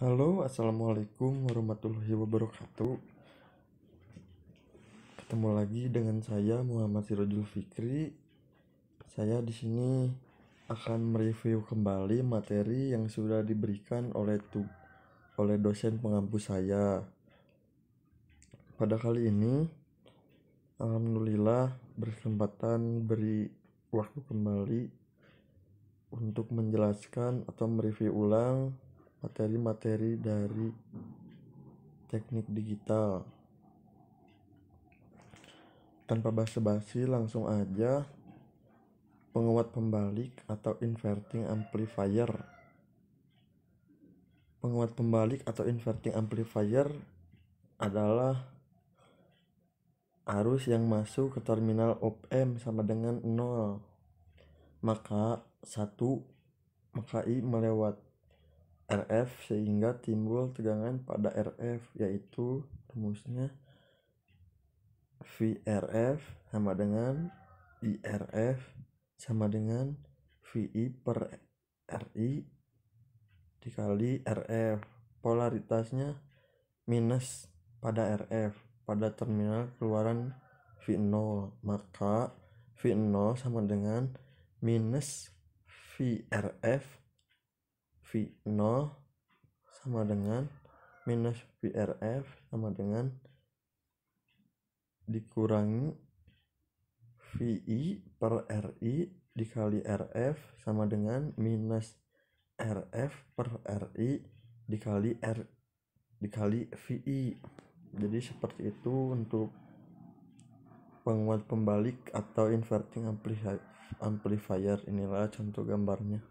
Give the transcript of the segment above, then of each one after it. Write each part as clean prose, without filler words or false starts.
Halo, assalamualaikum warahmatullahi wabarakatuh. Ketemu lagi dengan saya Muhammad Sirojul Fikri. Saya di sini akan mereview kembali materi yang sudah diberikan oleh dosen pengampu saya. Pada kali ini, alhamdulillah berkesempatan beri waktu kembali untuk menjelaskan atau mereview ulang materi-materi dari teknik digital. Tanpa basa-basi, langsung aja. Penguat pembalik atau inverting amplifier. Penguat pembalik atau inverting amplifier adalah arus yang masuk ke terminal op-amp sama dengan 0. Maka I melewat RF sehingga timbul tegangan pada RF, yaitu rumusnya VRF sama dengan IRF sama dengan VI per RI dikali RF. Polaritasnya minus pada RF pada terminal keluaran V0, maka V0 sama dengan minus VRF, V0 sama dengan minus VRF sama dengan dikurangi VI per RI dikali RF sama dengan minus RF per RI dikali VI. Jadi seperti itu untuk penguat pembalik atau inverting amplifier. Inilah contoh gambarnya.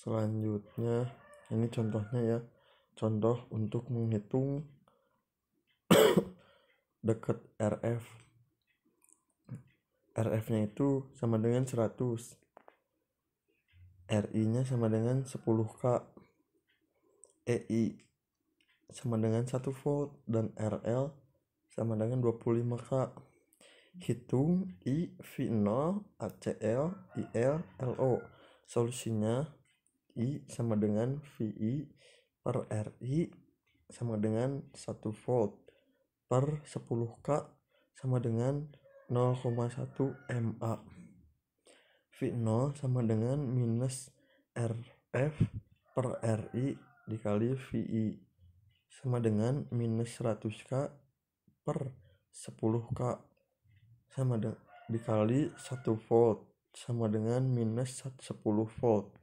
Selanjutnya ini contohnya ya. Contoh untuk menghitung dekat RF. RF-nya itu sama dengan 100. RI-nya sama dengan 10K. EI sama dengan 1 volt dan RL sama dengan 25K. Hitung I, V0, ACL, IL, LO. Solusinya I sama dengan VI per RI sama dengan 1 volt per 10K sama dengan 0,1 mA. V0 sama dengan minus RF per RI dikali VI sama dengan minus 100K per 10K sama dikali 1 volt sama dengan minus 10 volt.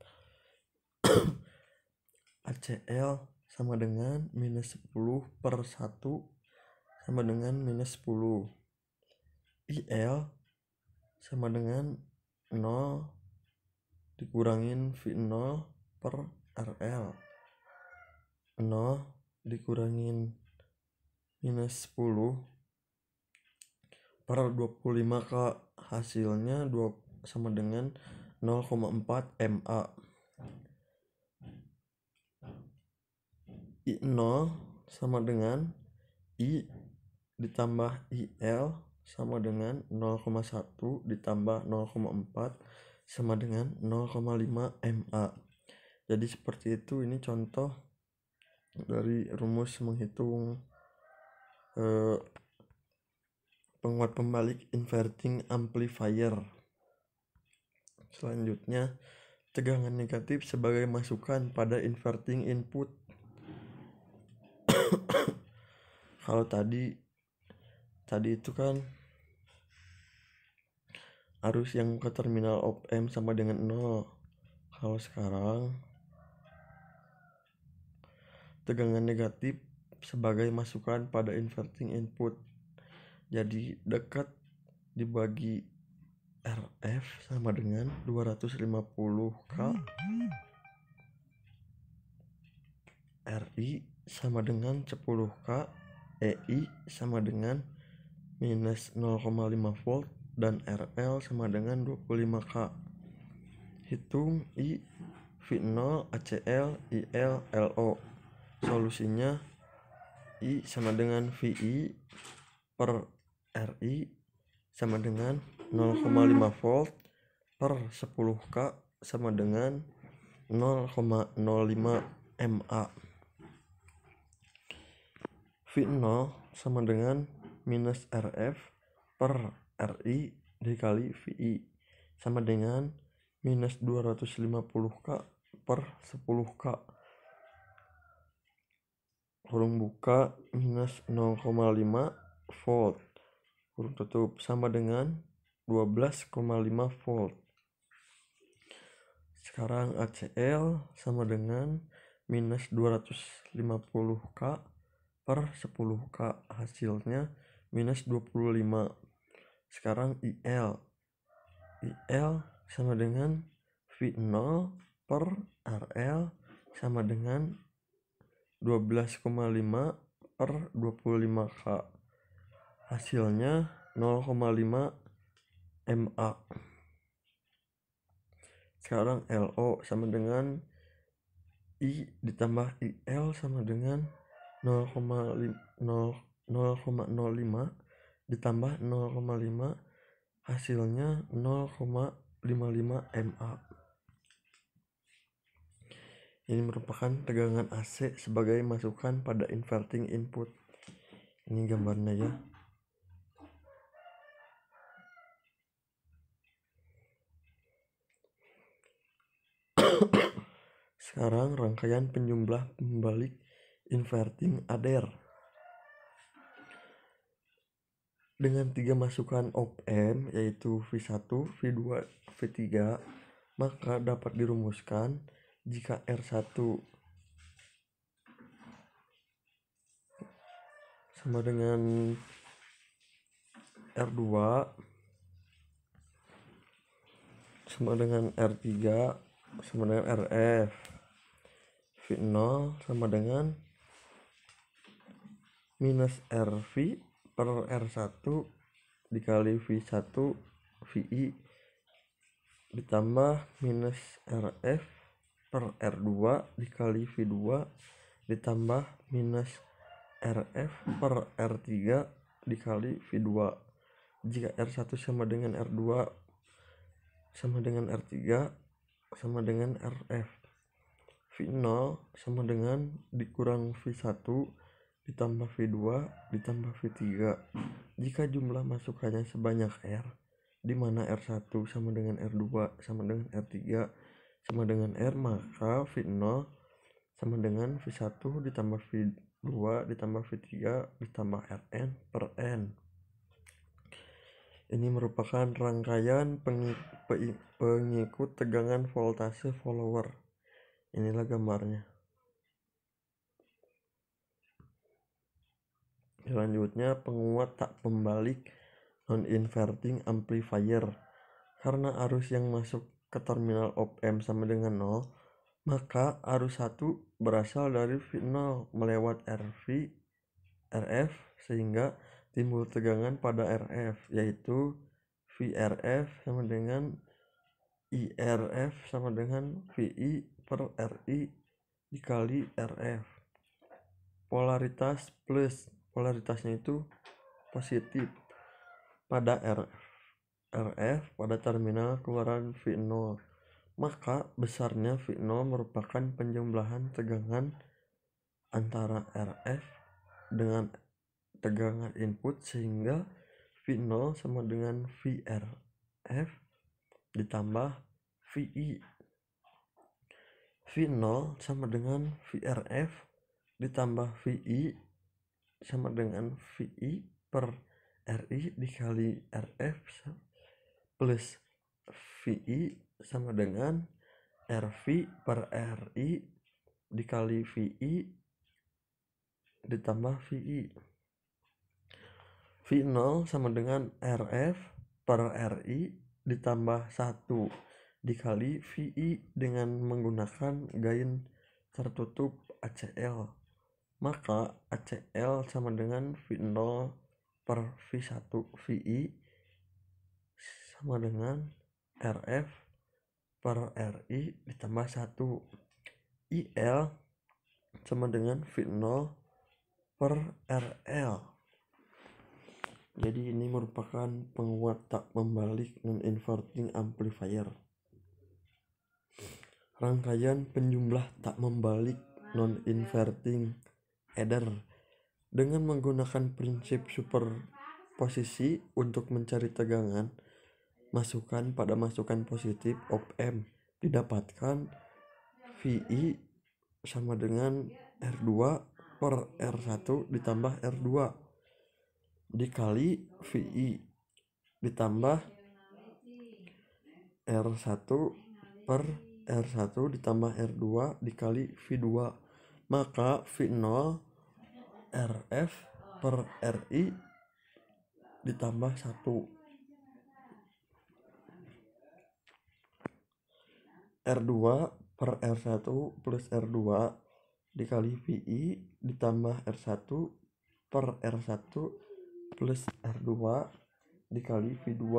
ACL sama dengan minus 10 per 1 sama dengan minus 10. IL sama dengan 0 dikurangin V0 per RL. 0 dikurangin minus 10 per 25K, hasilnya sama dengan 0,4 mA. I0 sama dengan I ditambah IL sama dengan 0,1 ditambah 0,4 sama dengan 0,5 mA. Jadi seperti itu. Ini contoh dari rumus menghitung penguat pembalik inverting amplifier. Selanjutnya, tegangan negatif sebagai masukan pada inverting input. Kalau tadi itu kan arus yang ke terminal op-amp sama dengan 0. Kalau sekarang tegangan negatif sebagai masukan pada inverting input. Jadi dekat dibagi RF sama dengan 250K, RI sama dengan 10K, EI sama dengan minus 0,5 volt dan RL sama dengan 25K. Hitung I, V0, ACL, IL, LO. Solusinya I sama dengan VI per RI sama dengan 0,5 volt per 10K sama dengan 0,05 mA. V0 sama dengan minus RF per RI dikali VI sama dengan minus 250K per 10K kurung buka minus 0,5 volt kurung tutup sama dengan 12,5 volt. Sekarang ACL sama dengan minus 250K per 10K, hasilnya minus 25. Sekarang IL sama dengan V0 per RL sama dengan 12,5 per 25K, hasilnya 0,5 mA. Sekarang LO sama dengan I ditambah IL sama dengan 0,05 ditambah 0,5, hasilnya 0,55 mA. Ini merupakan tegangan AC sebagai masukan pada inverting input. Ini gambarnya ya. Sekarang rangkaian penjumlah pembalik inverting ADER. Dengan 3 masukan op-amp yaitu V1, V2, V3, maka dapat dirumuskan jika R1 sama dengan R2 sama dengan R3 sama dengan RF, V0 sama dengan minus RV per R1 dikali V1 VI ditambah minus RF per R2 dikali V2 ditambah minus RF per R3 dikali V2. Jika R1 sama dengan R2 sama dengan R3 sama dengan RF, V0 sama dengan dikurang V1 ditambah V2 ditambah V3. Jika jumlah masukannya sebanyak R, di mana R1 sama dengan R2 sama dengan R3 sama dengan R, maka V0 sama dengan V1 ditambah V2 ditambah V3 ditambah Rn per N. Ini merupakan rangkaian pengikut tegangan voltase follower. Inilah gambarnya. Selanjutnya penguat tak pembalik non-inverting amplifier. Karena arus yang masuk ke terminal op-amp sama dengan 0, maka arus 1 berasal dari V0 melewat RF sehingga timbul tegangan pada RF, yaitu VRF sama dengan IRF sama dengan VI per RI dikali RF. Polaritas plus, polaritasnya itu positif pada RF pada terminal keluaran V0, maka besarnya V0 merupakan penjumlahan tegangan antara RF dengan tegangan input sehingga V0 sama dengan VRF ditambah VI. V0 sama dengan VRF ditambah VI sama dengan VI per RI dikali RF plus VI sama dengan RV per RI dikali VI ditambah VI. V0 sama dengan RF per RI ditambah 1 dikali VI dengan menggunakan gain tertutup ACL. Maka ACL sama dengan V0 per V1 VI sama dengan RF per RI ditambah 1. IL sama dengan V0 per RL. Jadi ini merupakan penguat tak membalik non-inverting amplifier. Rangkaian penjumlah tak membalik non-inverting adder dengan menggunakan prinsip superposisi untuk mencari tegangan masukan pada masukan positif op-amp didapatkan VI sama dengan R2 per R1 ditambah R2 dikali VI ditambah R1 per R1 ditambah R2 dikali V2, maka V0 RF per RI ditambah 1. R2 per R1 plus R2 dikali VI ditambah R1 per R1 plus R2 dikali V2,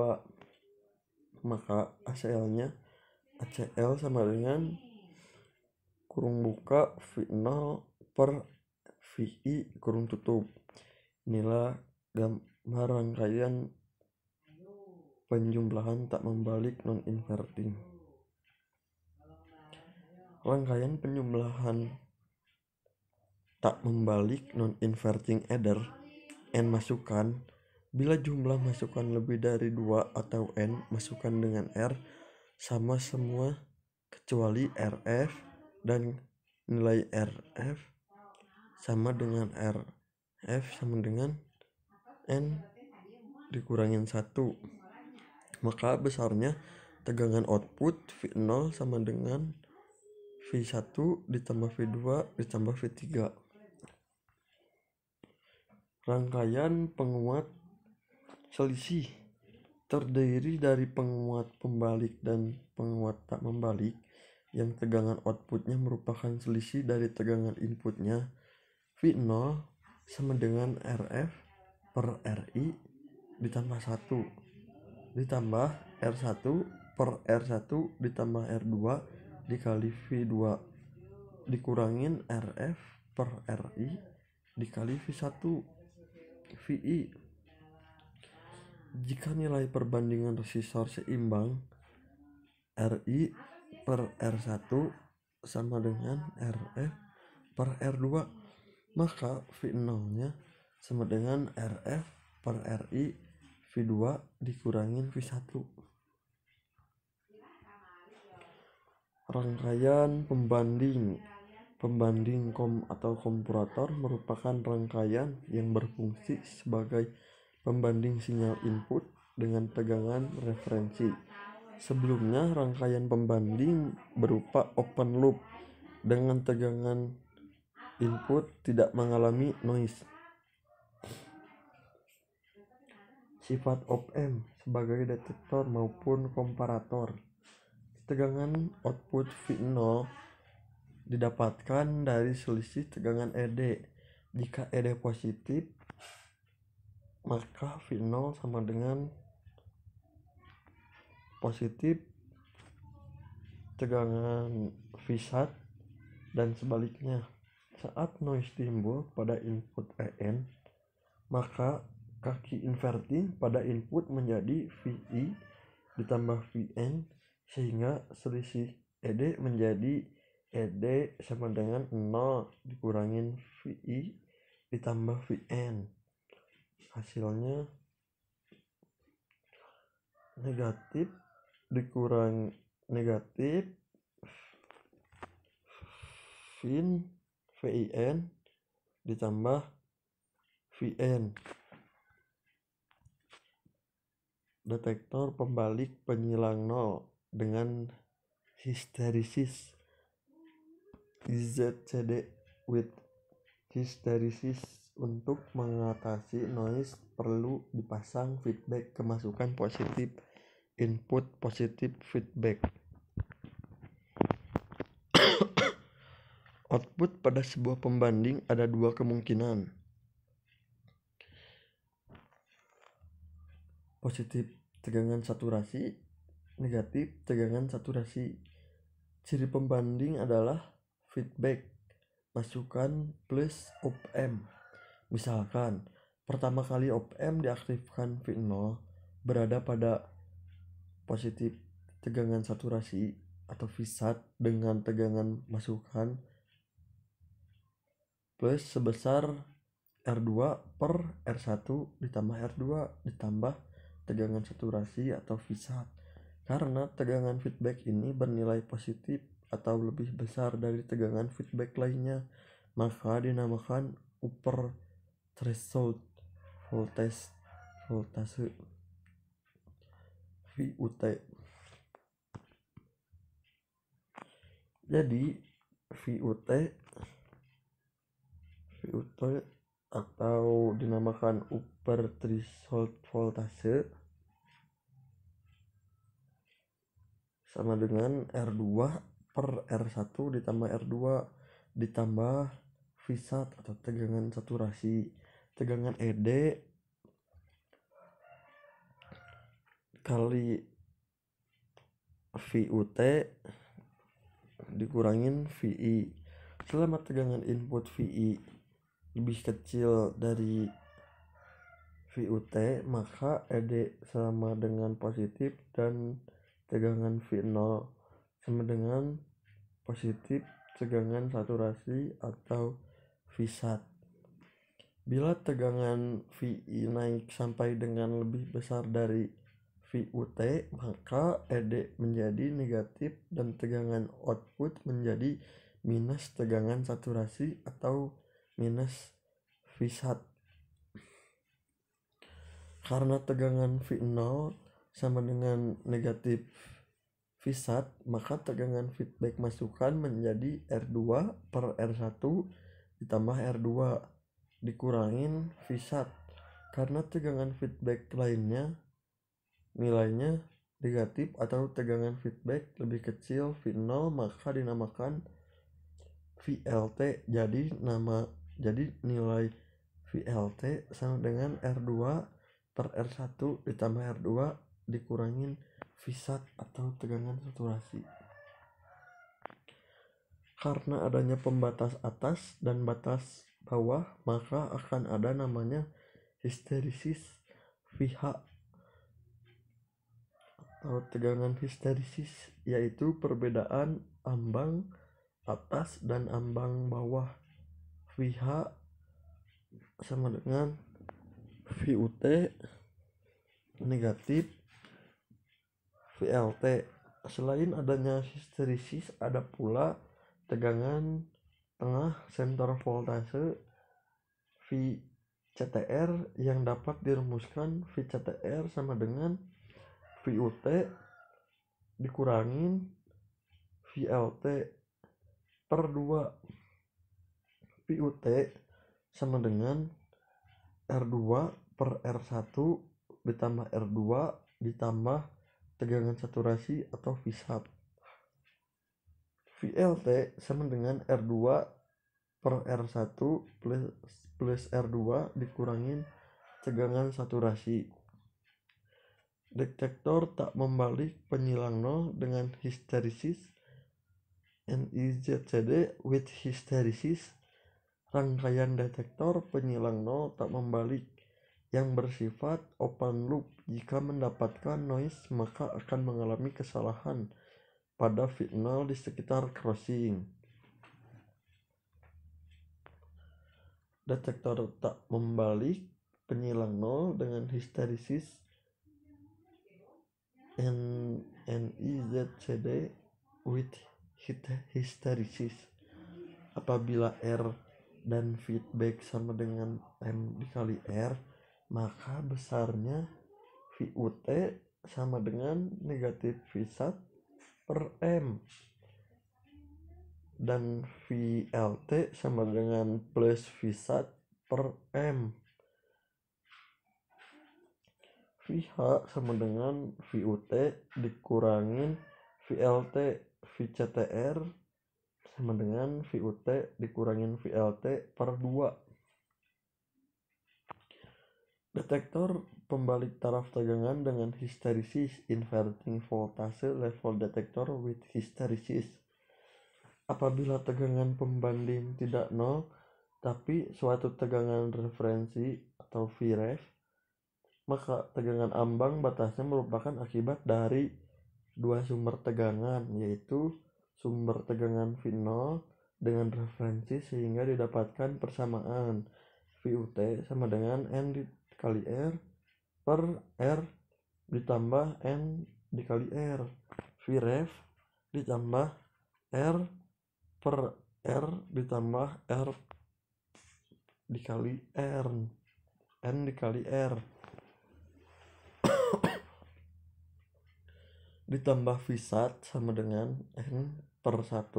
maka ACL sama dengan kurung buka V0 per VI kurung tutup. Inilah gambar rangkaian penjumlahan tak membalik non-inverting. Rangkaian penjumlahan tak membalik non-inverting adder N masukan bila jumlah masukan lebih dari 2 atau N masukan dengan R sama semua kecuali RF dan nilai RF sama dengan RF sama dengan N dikurangin 1, maka besarnya tegangan output V0 sama dengan V1 ditambah V2 ditambah V3. Rangkaian penguat selisih terdiri dari penguat pembalik dan penguat tak membalik yang tegangan outputnya merupakan selisih dari tegangan inputnya. V0 sama dengan RF per RI ditambah 1 ditambah R1 per R1 ditambah R2 dikali V2 dikurangin RF per RI dikali V1 VI. Jika nilai perbandingan resistor seimbang, RI per R1 sama dengan RF per R2, maka V0-nya sama dengan RF per RI V2 dikurangin V1. Rangkaian pembanding atau komparator merupakan rangkaian yang berfungsi sebagai pembanding sinyal input dengan tegangan referensi. Sebelumnya rangkaian pembanding berupa open loop dengan tegangan input tidak mengalami noise. Sifat op-amp sebagai detektor maupun komparator. Tegangan output V0 didapatkan dari selisih tegangan ED. Jika ED positif, maka V0 sama dengan positif tegangan V1 dan sebaliknya. Saat noise timbul pada input EN, maka kaki inverting pada input menjadi VI ditambah VN sehingga selisih ED menjadi ED sama dengan 0 dikurangin VI ditambah VN. Hasilnya negatif dikurang negatif VIN ditambah VN. Detektor pembalik penyilang 0 dengan hysteresis ZCD with hysteresis. Untuk mengatasi noise perlu dipasang feedback kemasukan positif, input positif feedback. Output pada sebuah pembanding ada dua kemungkinan, positif tegangan saturasi, negatif tegangan saturasi. Ciri pembanding adalah feedback masukan plus op-amp. Misalkan pertama kali op-amp diaktifkan V0 berada pada positif tegangan saturasi atau Vsat dengan tegangan masukan plus sebesar R2 per R1 ditambah R2 ditambah tegangan saturasi atau Vsat. Karena tegangan feedback ini bernilai positif atau lebih besar dari tegangan feedback lainnya, maka dinamakan upper threshold voltage VUT. Jadi VUT atau dinamakan upper threshold voltage sama dengan R2 per R1 ditambah R2 ditambah Vsat atau tegangan saturasi. Tegangan ED kali VUT dikurangin VI. Selama tegangan input VI lebih kecil dari VUT, maka ED sama dengan positif dan tegangan V0 sama dengan positif tegangan saturasi atau Vsat. Bila tegangan VI naik sampai dengan lebih besar dari VUT, maka ED menjadi negatif dan tegangan output menjadi minus tegangan saturasi atau minus Vsat. Karena tegangan V0 sama dengan negatif Vsat, maka tegangan feedback masukan menjadi R2 per R1 ditambah R2 dikurangin Vsat. Karena tegangan feedback lainnya nilainya negatif atau tegangan feedback lebih kecil V0, maka dinamakan VLT. Jadi nilai VLT sama dengan R2 per R1 ditambah R2 dikurangin Vsat atau tegangan saturasi. Karena adanya pembatas atas dan batas bawah, maka akan ada namanya histeresis VH atau tegangan histeresis, yaitu perbedaan ambang atas dan ambang bawah. VH sama dengan VUT negatif VLT. Selain adanya histeresis, ada pula tegangan tengah center voltase VCTR yang dapat dirumuskan VCTR sama dengan VUT dikurangin VLT per 2. VUT sama dengan R2 per R1 ditambah R2 ditambah tegangan saturasi atau Vsat. VLT sama dengan R2 per R1 plus R2 dikurangin tegangan saturasi. Detektor tak membalik penyilang nol dengan histeresis NIZCD with hysteresis. Rangkaian detektor penyilang nol tak membalik yang bersifat open loop. Jika mendapatkan noise, maka akan mengalami kesalahan pada V0 di sekitar crossing. Detektor tak membalik penyilang nol dengan histeresis NIZCD with hysteresis. Apabila R dan feedback sama dengan M dikali R, maka besarnya VUT sama dengan negatif Vsat per M dan VLT sama dengan plus Vsat per M. VH sama dengan VUT dikurangin VLT. VCTR sama dengan VUT dikurangin VLT per 2. Detektor pembalik taraf tegangan dengan histeresis inverting voltase level detector with hysteresis. Apabila tegangan pembanding tidak nol tapi suatu tegangan referensi atau Vref, maka tegangan ambang batasnya merupakan akibat dari dua sumber tegangan, yaitu sumber tegangan V0 dengan referensi sehingga didapatkan persamaan VUT sama dengan N dikali R per R ditambah N dikali R. Vref ditambah R per R ditambah R dikali R, N dikali R ditambah Vsat sama dengan N per 1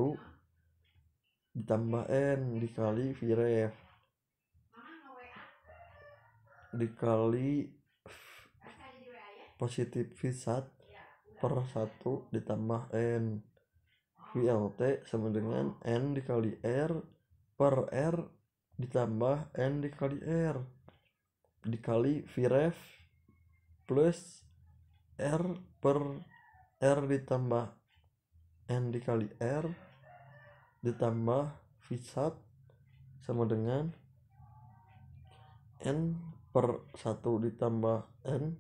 ditambah N dikali Vref dikali positif Vsat per 1 ditambah N. VLT sama dengan N dikali R per R ditambah N dikali R dikali Vref plus R per R ditambah N dikali R ditambah Vsat sama dengan N per 1 ditambah N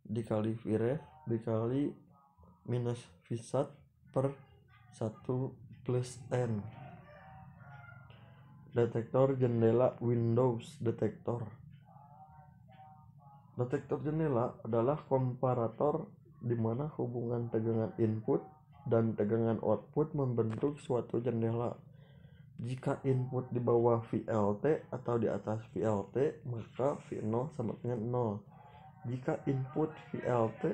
dikali Vref dikali minus Vsat per 1 plus N. Detektor jendela Windows. Detektor jendela adalah komparator di mana hubungan tegangan input dan tegangan output membentuk suatu jendela. Jika input di bawah VLT atau di atas VLT, maka V0 sama dengan 0. Jika input VLT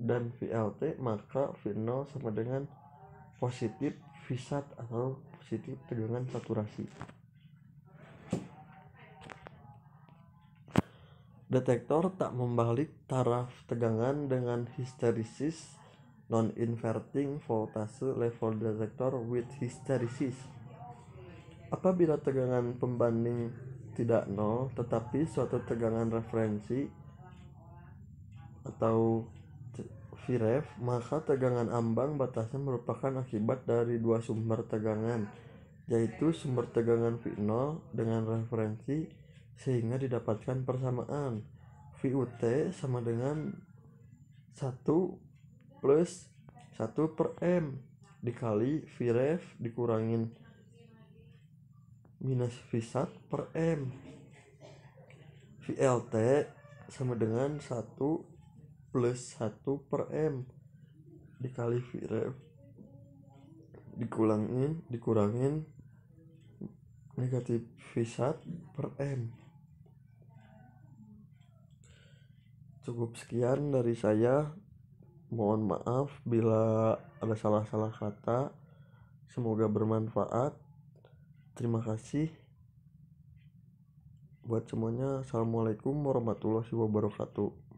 dan VLT, maka V0 sama dengan positif Vsat atau positif tegangan saturasi. Detektor tak membalik taraf tegangan dengan histeresis. Non-inverting voltase level detector with hysteresis. Apabila tegangan pembanding tidak 0 tetapi suatu tegangan referensi atau Vref, maka tegangan ambang batasnya merupakan akibat dari dua sumber tegangan, yaitu sumber tegangan V0 dengan referensi sehingga didapatkan persamaan VUT sama dengan 1 plus 1 per M dikali Vref dikurangin minus Vsat per M. VLT sama dengan 1 plus 1 per M dikali Vref dikurangin negatif Vsat per M. Cukup sekian dari saya. Mohon maaf bila ada salah-salah kata. Semoga bermanfaat. Terima kasih buat semuanya. Assalamualaikum warahmatullahi wabarakatuh.